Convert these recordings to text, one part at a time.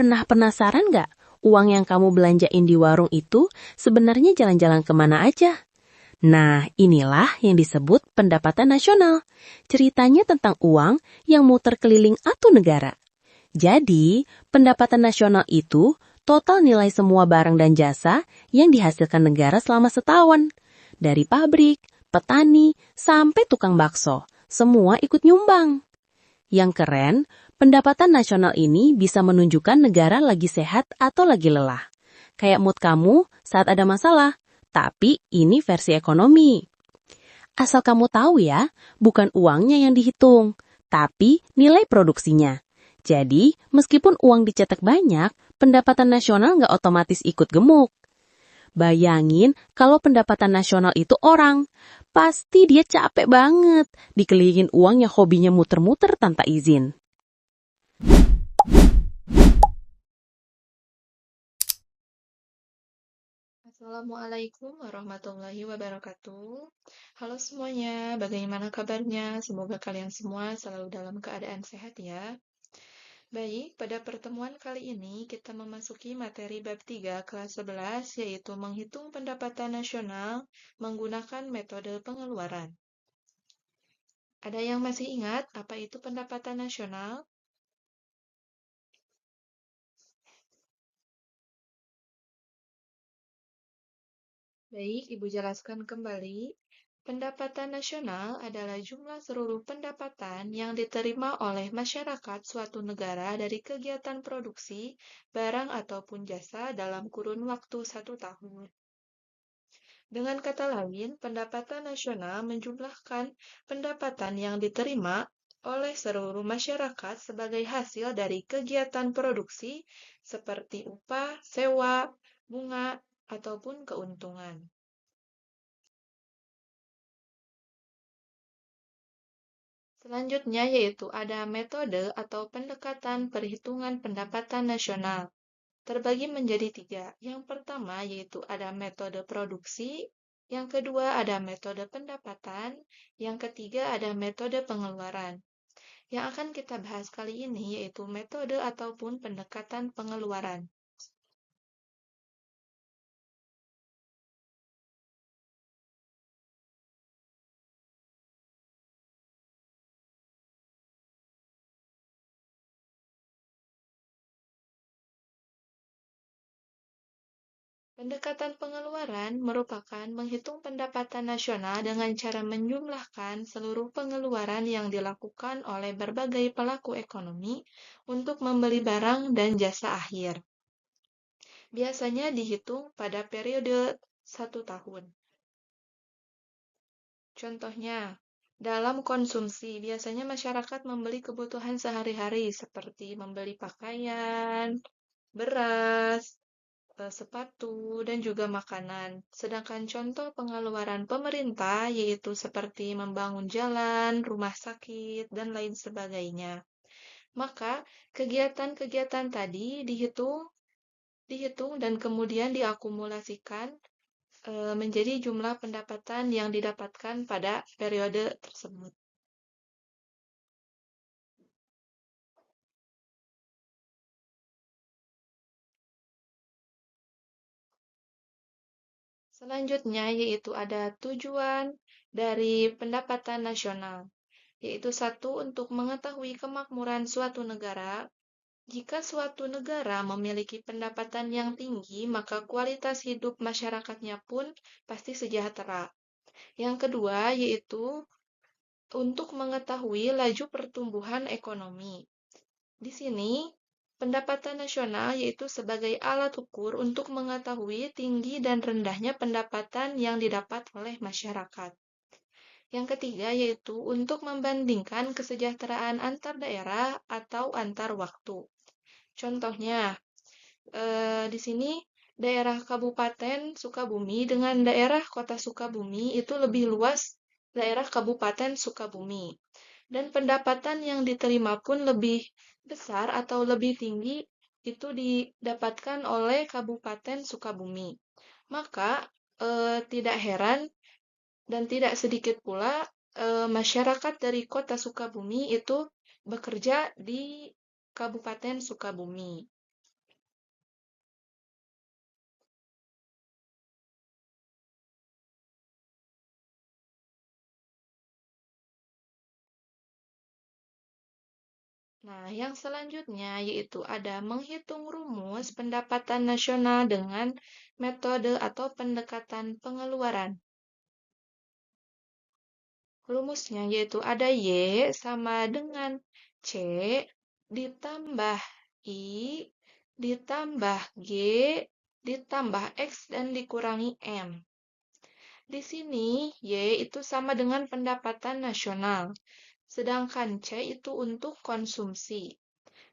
Pernah penasaran nggak? Uang yang kamu belanjain di warung itu sebenarnya jalan-jalan kemana aja? Nah, inilah yang disebut pendapatan nasional. Ceritanya tentang uang yang muter keliling atu negara. Jadi, pendapatan nasional itu total nilai semua barang dan jasa yang dihasilkan negara selama setahun. Dari pabrik, petani, sampai tukang bakso. Semua ikut nyumbang. Yang keren, pendapatan nasional ini bisa menunjukkan negara lagi sehat atau lagi lelah. Kayak mood kamu saat ada masalah, tapi ini versi ekonomi. Asal kamu tahu ya, bukan uangnya yang dihitung, tapi nilai produksinya. Jadi, meskipun uang dicetak banyak, pendapatan nasional nggak otomatis ikut gemuk. Bayangin kalau pendapatan nasional itu orang. Pasti dia capek banget dikelilingin uang yang hobinya muter-muter tanpa izin. Assalamualaikum warahmatullahi wabarakatuh. Halo semuanya, bagaimana kabarnya? Semoga kalian semua selalu dalam keadaan sehat ya. Baik, pada pertemuan kali ini kita memasuki materi bab 3 kelas 11 yaitu menghitung pendapatan nasional menggunakan metode pengeluaran. Ada yang masih ingat apa itu pendapatan nasional? Baik, Ibu jelaskan kembali. Pendapatan nasional adalah jumlah seluruh pendapatan yang diterima oleh masyarakat suatu negara dari kegiatan produksi, barang ataupun jasa dalam kurun waktu 1 tahun. Dengan kata lain, pendapatan nasional menjumlahkan pendapatan yang diterima oleh seluruh masyarakat sebagai hasil dari kegiatan produksi seperti upah, sewa, bunga, ataupun keuntungan. Selanjutnya yaitu ada metode atau pendekatan perhitungan pendapatan nasional. Terbagi menjadi 3. Yang pertama yaitu ada metode produksi, yang kedua ada metode pendapatan, yang ketiga ada metode pengeluaran. Yang akan kita bahas kali ini yaitu metode ataupun pendekatan pengeluaran. Pendekatan pengeluaran merupakan menghitung pendapatan nasional dengan cara menjumlahkan seluruh pengeluaran yang dilakukan oleh berbagai pelaku ekonomi untuk membeli barang dan jasa akhir. Biasanya dihitung pada periode 1 tahun. Contohnya, dalam konsumsi, biasanya masyarakat membeli kebutuhan sehari-hari seperti membeli pakaian, beras, sepatu, dan juga makanan. Sedangkan contoh pengeluaran pemerintah yaitu seperti membangun jalan, rumah sakit, dan lain sebagainya. Maka, kegiatan-kegiatan tadi dihitung dan kemudian diakumulasikan menjadi jumlah pendapatan yang didapatkan pada periode tersebut. Selanjutnya yaitu ada tujuan dari pendapatan nasional, yaitu satu untuk mengetahui kemakmuran suatu negara. Jika suatu negara memiliki pendapatan yang tinggi, maka kualitas hidup masyarakatnya pun pasti sejahtera. Yang kedua yaitu untuk mengetahui laju pertumbuhan ekonomi. Di sini, pendapatan nasional yaitu sebagai alat ukur untuk mengetahui tinggi dan rendahnya pendapatan yang didapat oleh masyarakat. Yang ketiga yaitu untuk membandingkan kesejahteraan antar daerah atau antar waktu. Contohnya, di sini daerah Kabupaten Sukabumi dengan daerah Kota Sukabumi itu lebih luas daerah Kabupaten Sukabumi. Dan pendapatan yang diterima pun lebih besar atau lebih tinggi itu didapatkan oleh Kabupaten Sukabumi. Maka tidak heran dan tidak sedikit pula masyarakat dari Kota Sukabumi itu bekerja di Kabupaten Sukabumi. Nah, yang selanjutnya yaitu ada menghitung rumus pendapatan nasional dengan metode atau pendekatan pengeluaran. Rumusnya yaitu ada Y sama dengan C ditambah I ditambah G ditambah X dan dikurangi M. Di sini Y itu sama dengan pendapatan nasional, sedangkan C itu untuk konsumsi,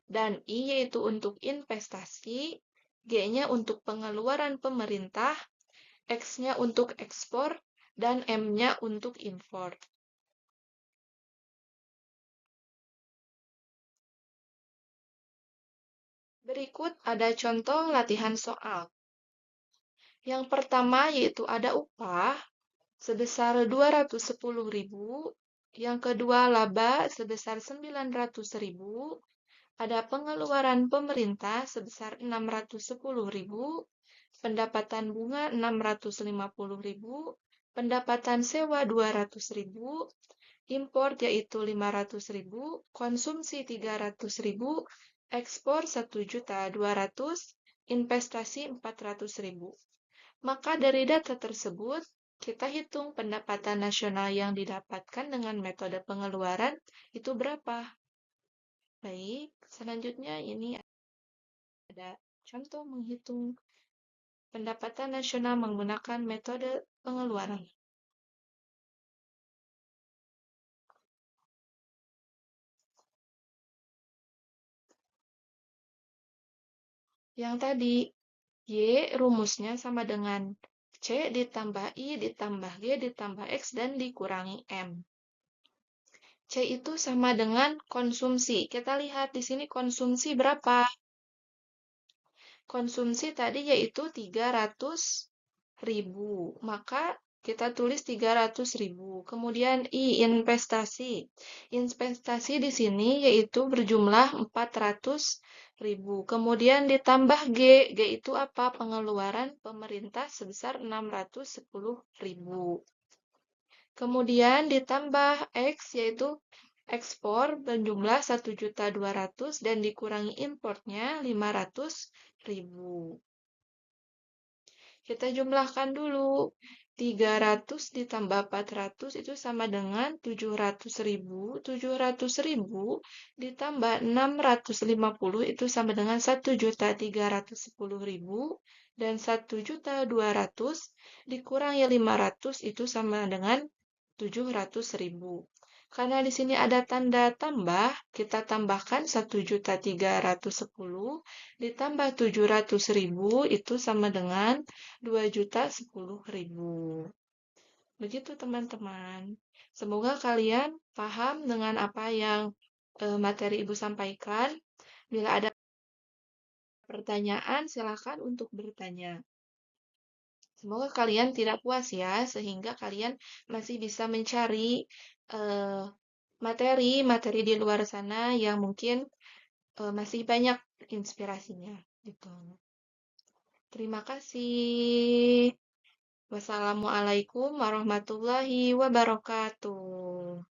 dan I yaitu untuk investasi, G-nya untuk pengeluaran pemerintah, X-nya untuk ekspor, dan M-nya untuk impor. Berikut ada contoh latihan soal. Yang pertama yaitu ada upah sebesar 210.000, yang kedua laba sebesar 900.000, ada pengeluaran pemerintah sebesar 610.000, pendapatan bunga 650.000, pendapatan sewa 200.000, impor yaitu 500.000, konsumsi 300.000, ekspor 1.200.000, investasi 400.000. Maka dari data tersebut, kita hitung pendapatan nasional yang didapatkan dengan metode pengeluaran itu berapa. Baik, selanjutnya ini ada contoh menghitung pendapatan nasional menggunakan metode pengeluaran. Yang tadi, Y rumusnya sama dengan C ditambah I ditambah G ditambah X dan dikurangi M. C itu sama dengan konsumsi. Kita lihat di sini konsumsi berapa? Konsumsi tadi yaitu 300.000. Maka kita tulis 300.000. Kemudian I, investasi. Investasi di sini yaitu berjumlah 400.000. Kemudian ditambah G. G itu apa? Pengeluaran pemerintah sebesar 610.000. Kemudian ditambah X yaitu ekspor berjumlah 1.200.000 dan dikurangi importnya 500.000. Kita jumlahkan dulu. 300 ditambah 400 itu sama dengan 700.000. 700.000 ditambah 650 itu sama dengan 1.310.000. Dan 1.200.000 dikurangi 500 itu sama dengan 700.000. Karena di sini ada tanda tambah, kita tambahkan 1.310 ditambah 700.000 itu sama dengan 2.010.000. Begitu teman-teman. Semoga kalian paham dengan apa yang materi Ibu sampaikan. Bila ada pertanyaan, silakan untuk bertanya. Semoga kalian tidak puas ya, sehingga kalian masih bisa mencari materi-materi di luar sana yang mungkin masih banyak inspirasinya. Gitu. Terima kasih. Wassalamualaikum warahmatullahi wabarakatuh.